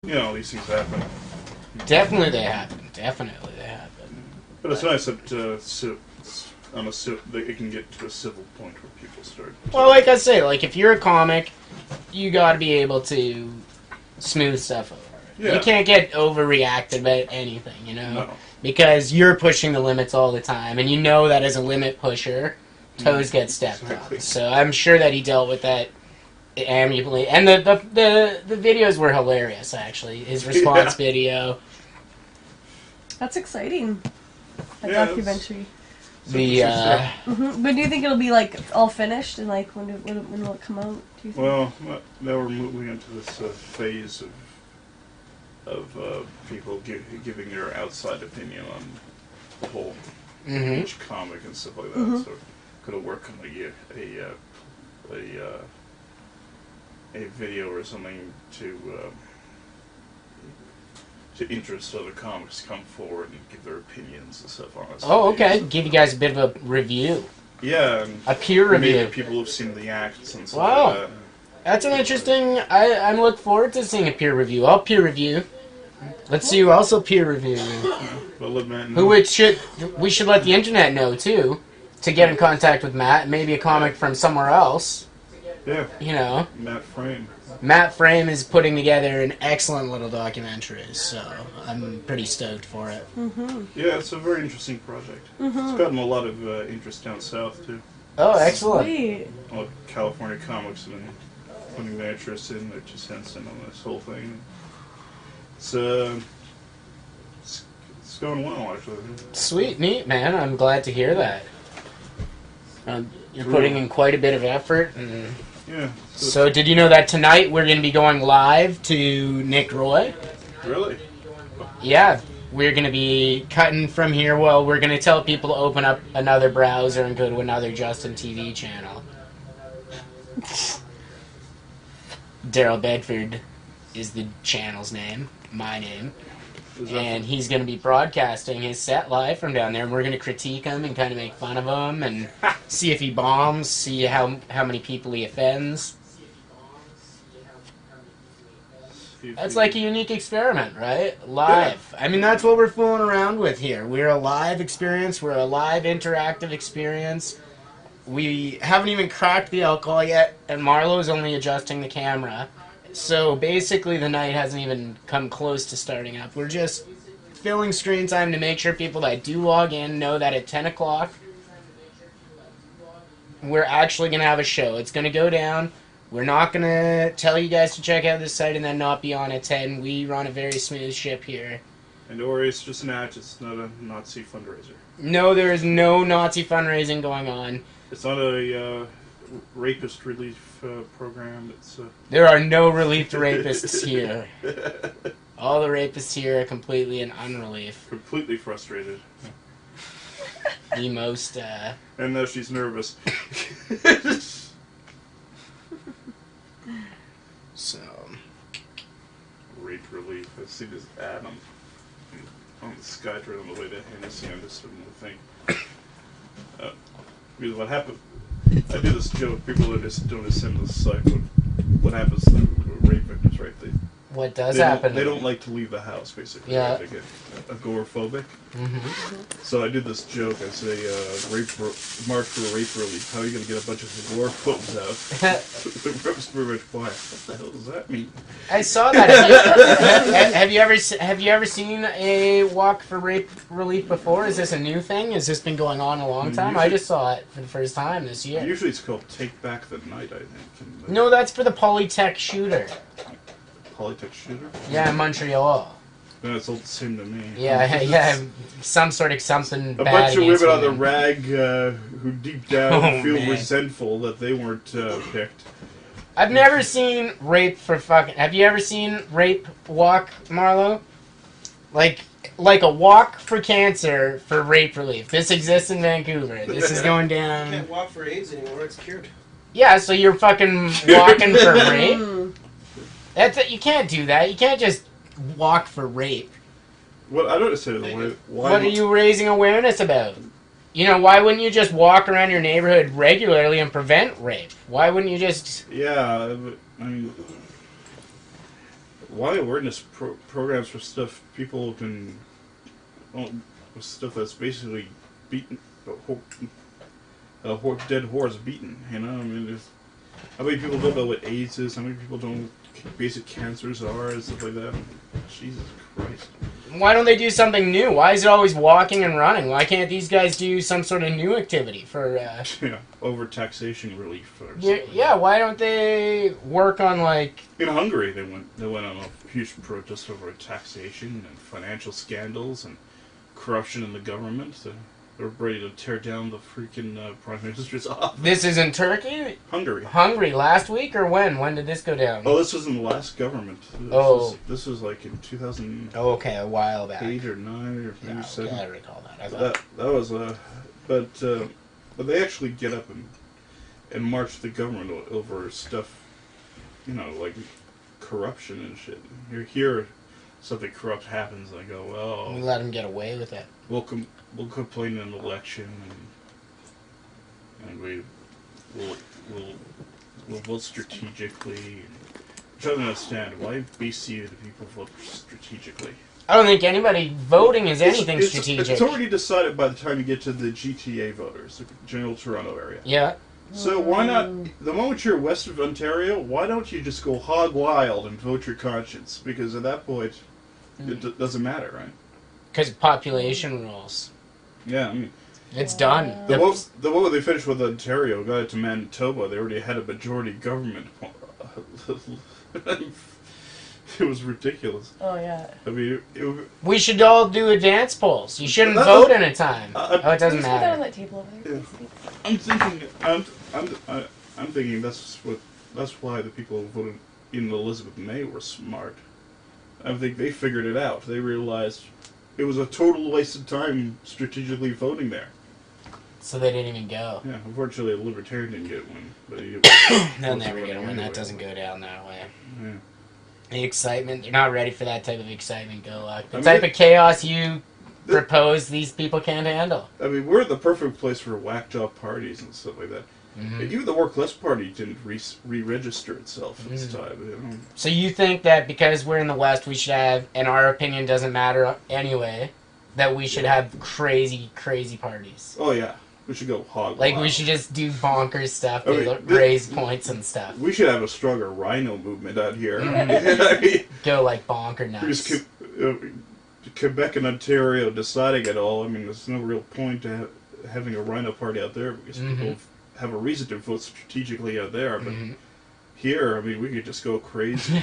You know, these things happen. Definitely they happen. Definitely they happen. But it's nice that it can get to a civil point where people start. Well, like I say, like if you're a comic, you got to be able to smooth stuff over. Yeah. You can't get overreacted about anything, you know, No. because you're pushing the limits all the time, and you know that as a limit pusher, toes get stepped Exactly. on. So I'm sure that he dealt with that amiably, and the videos were hilarious. Actually, his response video. That's exciting. A Yeah, documentary. The But do you think it'll be like all finished and like when will it come out? Do you think? Well, now we're moving into this phase of people giving their outside opinion on the whole each comic and stuff like that. So, gonna work on a video or something to interest other comics come forward and give their opinions and stuff on it. Oh, okay. Give you guys a bit of a review. Yeah. And A peer maybe review. people who've seen the acts and stuff Wow. like that. That's an interesting... I'm looking forward to seeing a peer review. I'll peer review. Let's see who else will peer review. But let Matt know. We should let the internet know, too, to get in contact with Matt. Maybe a comic from somewhere else. Yeah. You know. Matt Frame. Matt Frame is putting together an excellent little documentary, so I'm pretty stoked for it. Yeah, it's a very interesting project. It's gotten a lot of interest down south, too. Oh, excellent. Sweet. All of California comics have been putting their interest in, their 2 cents in on this whole thing. It's going well, actually. Sweet, neat, man. I'm glad to hear that. You're putting in quite a bit of effort. And Yeah. so, did you know that tonight we're going to be going live to Nick Roy? Really? Yeah, we're going to be cutting from here. Well, we're going to tell people to open up another browser and go to another Justin TV channel. Daryl Bedford is the channel's name, my name. And he's going to be broadcasting his set live from down there, and we're going to critique him and kind of make fun of him and see if he bombs, see how many people he offends. That's like a unique experiment, right? Live. I mean, that's what we're fooling around with here. We're a live experience. We're a live interactive experience. We haven't even cracked the alcohol yet, and Marlo's only adjusting the camera. So basically the night hasn't even come close to starting up. We're just filling screen time to make sure people that do log in know that at 10 o'clock we're actually going to have a show. It's going to go down. We're not going to tell you guys to check out this site and then not be on at 10. We run a very smooth ship here. And don't worry, it's just an act. It's not a Nazi fundraiser. No, there is no Nazi fundraising going on. It's not a rapist relief program. It's There are no relief rapists here. All the rapists here are completely in unrelief. completely frustrated. The most, And now she's nervous. so... Rape relief. I see this ad on the SkyTrain on the way to Hennessy. I'm just sitting the thing. Because what happened? I do this joke. People are just don't ascend the site. But what happens to rape victims, right? What does They happen? don't like to leave the house, basically. Yeah. Right? They get agoraphobic. Mm-hmm. So I did this joke. I say, march for rape relief. How are you going to get a bunch of agoraphobes out? The room's pretty much quiet. What the hell does that mean? I saw that. Have you ever seen a walk for rape relief before? Is this a new thing? Has this been going on a long time? I just saw it for the first time this year. Usually it's called Take Back the Night, I think. And, No, that's for the Polytech shooter. Polytech shooter? Yeah, in Montreal. No, it's all the same to me. Yeah, some sort of something A bad bunch of against women on the women. rag who deep down Oh, feel man. resentful that they weren't picked. I've never seen rape for fucking... Have you ever seen rape walk, Marlo? Like a walk for cancer for rape relief. This exists in Vancouver. This is going You down... can't walk for AIDS anymore. It's cured. Yeah, so you're fucking walking for rape? That's it. You can't do that. You can't just walk for rape. Well, I don't understand why. What are you raising awareness about? You know, why wouldn't you just walk around your neighborhood regularly and prevent rape? Why wouldn't you just... Yeah, but, I mean, why awareness programs for stuff people can, well, stuff that's basically beaten, dead horse beaten. You know, I mean, how many people don't know what AIDS is? How many people don't know what basic cancers are and stuff like that? Jesus Christ. Why don't they do something new? Why is it always walking and running? Why can't these guys do some sort of new activity for... Yeah, over-taxation relief. Or yeah, why don't they work on, like... In Hungary, they went on a huge protest over taxation and financial scandals and corruption in the government. They're ready to tear down the freaking Prime Minister's office. This is in Turkey? Hungary. Hungary, last week or when? When did this go down? Oh, this was in the last government. This was like in 2008 Oh, okay, a while back. or 9 or maybe 7. Okay, I recall that. That was but they actually get up and march the government over stuff, you know, like corruption and shit. You hear something corrupt happens, and I go, well, We let them get away with it. we'll complain in an election, and we'll vote strategically. I'm trying to understand why BC the people vote strategically. I don't think anybody voting is anything strategic. It's already decided by the time you get to the GTA voters, the General Toronto area. Yeah. So why not, the moment you're west of Ontario, why don't you just go hog wild and vote your conscience? Because at that point, it doesn't matter, right? Because population rules. Yeah, I mean... It's done. The moment they finished with Ontario, got it to Manitoba, they already had a majority government. It was ridiculous. Oh, yeah. I mean, We should all do a dance polls. You shouldn't That vote was- in a time. Can It doesn't you just put that on matter. that table over there? Yeah. I'm thinking that's why the people who voted in Elizabeth May were smart. I think they figured it out. They realized it was a total waste of time strategically voting there. So they didn't even go. Yeah, unfortunately, a libertarian didn't get one. But They'll never get a win. That doesn't go down that way. Yeah. The excitement, they're not ready for that type of excitement, Golok. The I type mean, of chaos you propose, these people can't handle. I mean, we're the perfect place for whack job parties and stuff like that. Mm-hmm. Even the Work Less Party didn't re-register itself this time. You know? So you think that because we're in the West, we should have, and our opinion doesn't matter anyway, that we should have crazy, crazy parties? Oh yeah, we should go hog Like, wild. we should just do bonkers stuff I to mean, raise points and stuff. We should have a stronger rhino movement out here. Mm-hmm. I mean, Go, like, bonker nuts. because Quebec and Ontario deciding it all. I mean, there's no real point to having a rhino party out there because people have a reason to vote strategically out there. But here, I mean, we could just go crazy.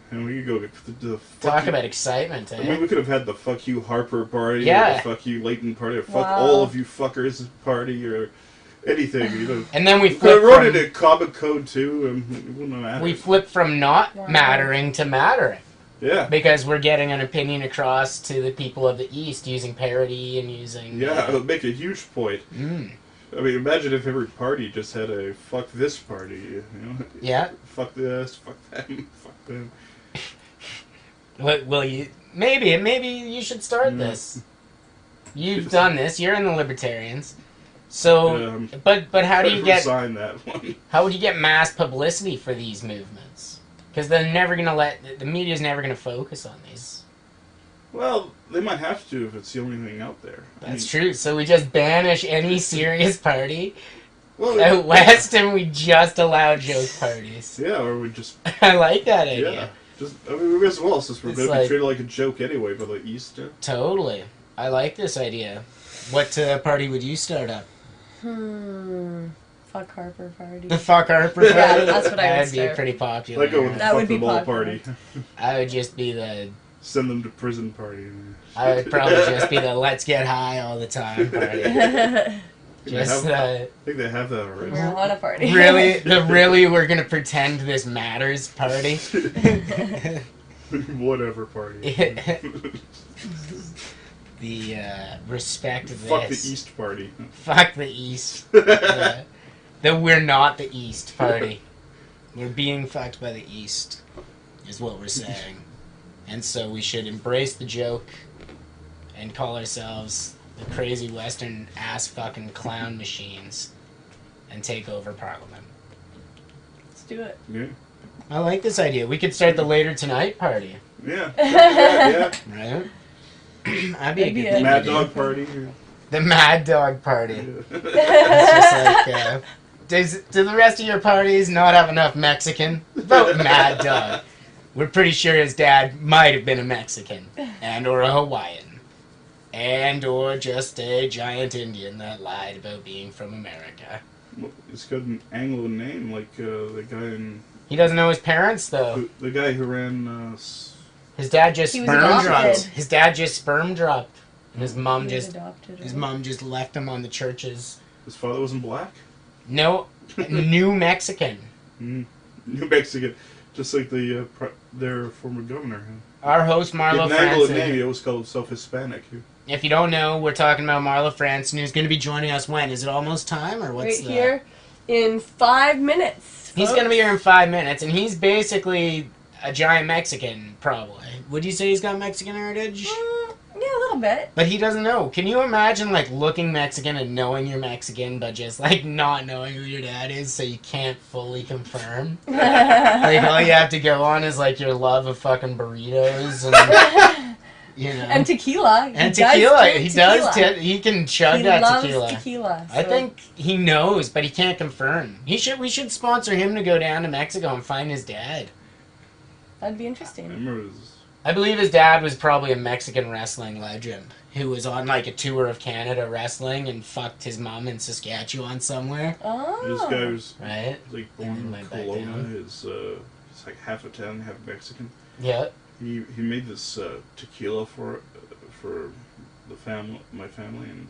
And we could go to the Talk about excitement, I mean, eh? we could have had the fuck you Harper party, Yeah. or the fuck you Leighton party, or fuck Wow. all of you fuckers party, or anything. You know. And then we We could have flip wrote from, it in Comic Code too, and it wouldn't have mattered. we flip from not Wow. mattering to mattering. Yeah. Because we're getting an opinion across to the people of the East using parody and using... Yeah, it would make a huge point. Mm. I mean, imagine if every party just had a fuck this party, you know? Yeah. Fuck this, fuck them, fuck them. Will you... Maybe you should start this. You've done this. You're in the Libertarians. So, but how do you get... Resign that one. How would you get mass publicity for these movements? Because they're never going to let... The media's never going to focus on these. Well, they might have to if it's the only thing out there. That's true. So we just banish any serious party Well, out west and we just allow joke parties. yeah, or we just... I like that idea. Yeah. Just, I mean, we may as well, since we're It's going to like- be treated like a joke anyway by the East. Yeah. Totally. I like this idea. What party would you start up? Fuck Harper party. The fuck Harper party? Yeah, that's what I would That'd be start. pretty popular. Like go with the That fuck would be them all popular. party. I would just be the... Send them to prison party. I would probably just be the let's get high all the time party. Just I think they have that already. Marijuana party. really we're gonna pretend this matters party. Whatever party. The respect this. Fuck the East party. Fuck the East. The we're not the East party. We're being fucked by the East, is what we're saying. And so we should embrace the joke and call ourselves the crazy Western ass fucking clown machines and take over Parliament. Let's do it. Yeah. I like this idea. We could start the later tonight party, Yeah. Yeah. right? That'd be a That'd be good a- thing Mad to do. Dog Party. The Mad Dog Party. Yeah. It's just like, do the rest of your parties not have enough Mexican? Vote Mad Dog. We're pretty sure his dad might have been a Mexican, and or a Hawaiian, and or just a giant Indian that lied about being from America. Well, it's got an Anglo name, like the guy in He doesn't know his parents, though. the guy who ran. His dad just He was sperm adopted. dropped. His dad just sperm dropped, and his mom He was just adopted, his right? mom just left him on the churches. His father wasn't black. No, New Mexican. New Mexican, just like their former governor. Our host Marlo An Anglo Franson. name, he always called himself Hispanic. If you don't know, we're talking about Marlo Franson, who's going to be joining us when? Is it almost time, or what's Right here in 5 minutes. He's folks. going to be here in 5 minutes, and he's basically a giant Mexican, probably. Would you say he's got Mexican heritage? Yeah, a little bit. But he doesn't know. Can you imagine, like, looking Mexican and knowing you're Mexican, but just, like, not knowing who your dad is, so you can't fully confirm? Like, all you have to go on is, like, your love of fucking burritos and, you know. And tequila. And He does tequila. drink He tequila. does. He can chug He that loves tequila. tequila. I so- think he knows, but he can't confirm. We should sponsor him to go down to Mexico and find his dad. That'd be I interesting. remember his, I believe his dad was probably a Mexican wrestling legend who was on like a tour of Canada wrestling and fucked his mom in Saskatchewan somewhere, Oh. this guy was right? like born And in went back Kelowna. down. He's like half Italian, half Mexican. Yeah. He made this tequila for my family, and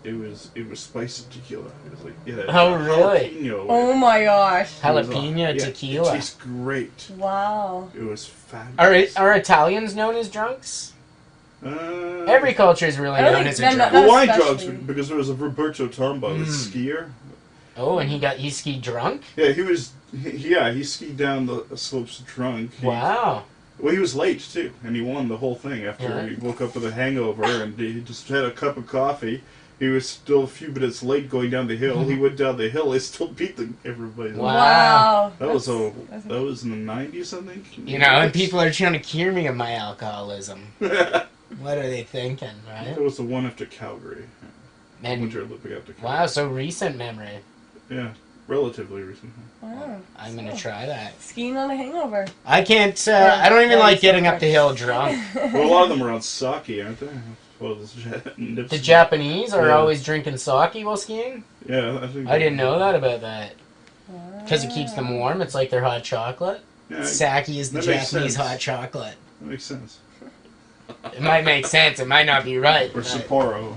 it was spicy tequila. It was like it had Oh, really? jalapeno. Oh my gosh. Jalapeno Yeah, tequila. It tastes great. Wow. It was fabulous. Are Italians known as drunks? Uh, Every culture is really I don't known think as a they're not- drunk. the wine especially. drugs, because there was a Roberto Tomba, this skier. Oh, and he skied drunk? Yeah, he skied down the slopes drunk. Wow. Well, he was late too, and he won the whole thing after Yeah. he woke up with a hangover, and he just had a cup of coffee. He was still a few minutes late going down the hill. He went down the hill. He still beat everybody. Wow. That was That's- that was in the '90s, I think. You know, and people are trying to cure me of my alcoholism. What are they thinking, right? That was the one after Calgary. And Winter Olympic after Calgary. wow, so recent memory. Yeah, relatively recent. Wow. I'm gonna So, try that. Skiing on a hangover. I can't. I don't even That like is getting so up the hill drunk. Well, a lot of them are on sake, aren't they? Well, The Japanese are Yeah. always drinking sake while skiing. Yeah, I think. I didn't know that about that. Wow. Because it keeps them warm. It's like their hot chocolate. Yeah, Sake is the that makes Japanese sense. hot chocolate. that makes sense. It might make sense. It might not be right. Or but Sapporo.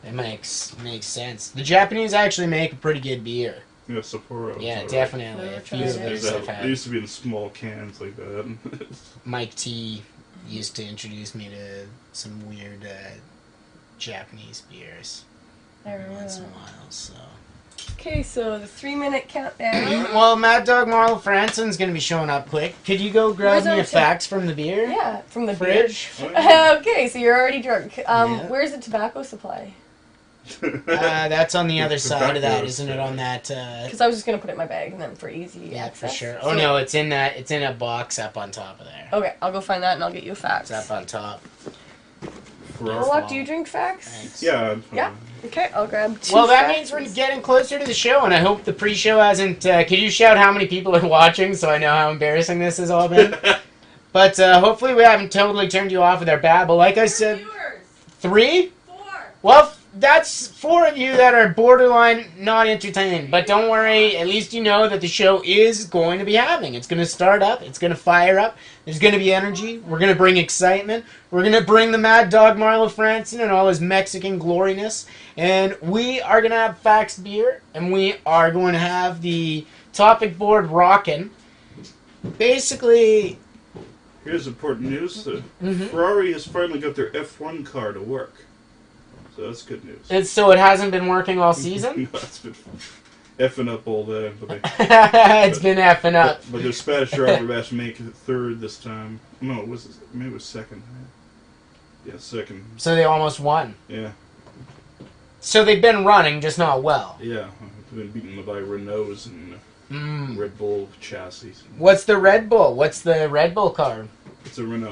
it makes sense. The Japanese actually make a pretty good beer. Yeah, Sapporo. Yeah, It's definitely. Never A few tried of it. those They I've had. used to be in small cans like that. Mike T used to introduce me to some weird Japanese beers I every remember once in a that. while. So, Okay, so the 3-minute countdown. well, Mad Dog Marlo Franson's gonna be showing up quick. Could you go grab Where's me our a fax from the beer Yeah, from the fridge? Okay, so you're already drunk. Yeah. Where's the tobacco supply? That's on the other It's side of that, tobacco, isn't it? On that. Because I was just gonna put it in my bag and then for easy Yeah, for access. sure. So- Oh no, it's in that. It's in a box up on top of there. Okay, I'll go find that and I'll get you a fax. It's up on top. Warlock, do you drink fax? Thanks. Yeah. Yeah. Okay, I'll grab 2 Well, that means we're faxes. getting closer to the show, and I hope the pre-show hasn't. Could you shout how many people are watching so I know how embarrassing this has all been? But hopefully we haven't totally turned you off with our babble. Like I said, 3? 4. Well, that's 4 of you that are borderline not entertained. But don't worry, at least you know that the show is going to be happening. It's going to start up. It's going to fire up. There's going to be energy. We're going to bring excitement. We're going to bring the Mad Dog Marlo Franson and all his Mexican gloriness. And we are going to have faxed beer. And we are going to have the topic board rocking. Basically... Here's important news. Mhm. Ferrari has finally got their F1 car to work. So that's good news. So it hasn't been working all season? No, it's been effing up all day. But, It's been effing up. but their Spanish driver managed to make it third this time. No, maybe it was second. Yeah, second. So they almost won. Yeah, So they've been running, just not well. yeah. They've been beaten by Renaults and Mm. Red Bull chassis. What's the Red Bull? What's the Red Bull car? It's a Renault.